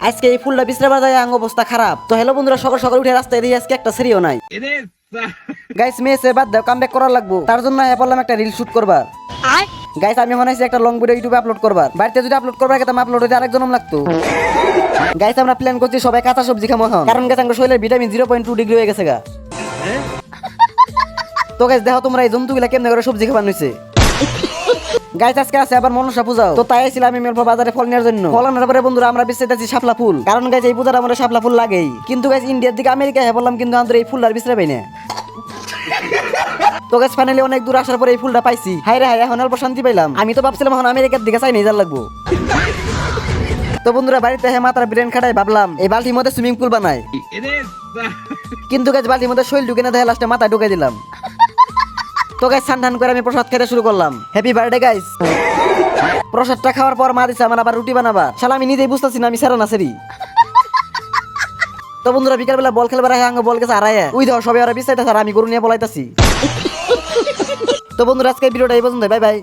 আজকে এই ফুলটা বিশ্রাবার যায় আঙ্গ অবস্থা খারাপ। তো হ্যালো বন্ধুরা, সকাল সকাল উঠে রাস্তায় দিয়ে আজকে একটা সেরিও নাই। গাইস মেসে বাদ দাও, কামব্যাক করার লাগবো। তার জন্য বললাম একটা রিল শুট করবার। গাইস আমি মনে হয়েছে একটা লং ভিডিও ইউটিউবে আপলোড করবার। বাড়িতে যদি আপলোড করবার খেতাম, আপলোড হইতে আরেক জনম লাগতো। গাইস আমরা প্ল্যান করছি সবাই কাঁচা সবজি খামো এখন, কারণ গাছ আমার শরীরের ভিটামিন 0.2 ডিগ্রি হয়ে গেছে গা। তো গাইস দেখো তোমরা এই জন্তুগুলা কেমনে করে সবজি খাবার নিছে। গাইস আজকে আছে আবার মনসা পূজাও। তো তাই ছিলাম আমি মেলফা বাজারে ফল নেওয়ার জন্য। ফল আনার পরে বন্ধুরা আমরা বিছাইতেছি শাপলা ফুল, কারণ গাইস এই পূজার আমরা শাপলা ফুল লাগেই। কিন্তু গাইস ইন্ডিয়ার দিকে আমেরিকা বললাম, কিন্তু আমাদের এই ফুলটার বিছরা পাই না। তো গাইস ফাইনালি অনেক দূর আসার পরে এই ফুলটা পাইছি। হাই রে হাই, এখন অল্প শান্তি পাইলাম। আমি তো ভাবছিলাম এখন আমেরিকার দিকে চাই নিয়ে লাগবো। তো বন্ধুরা বাড়িতে মাথার ব্রেন খাটাই ভাবলাম এই বালতির মধ্যে সুইমিং পুল বানাই, কিন্তু গাইস বালতির মধ্যে শৈল ঢুকে না, দেখে লাস্টে মাথা ঢুকে দিলাম। তো গাইস স্নান করে আমি প্রসাদ খেতে শুরু করলাম। Happy birthday guys. প্রসাদটা খাওয়ার পর মা দিছে আমার আবার রুটি বানাবা। শালা আমি নিজেই বুঝতেছি না আমি সেরা না সেরি। তো বন্ধুরা বিকালবেলা বল খেলবার আগে বল গেছে আড়াইয়া। উই দাও সবাই ওরা বিছাইতেছে আর আমি গরু নিয়ে পলাইতাছি। তো বন্ধুরা আজকে ভিডিওটা এই পর্যন্ত, বাই বাই।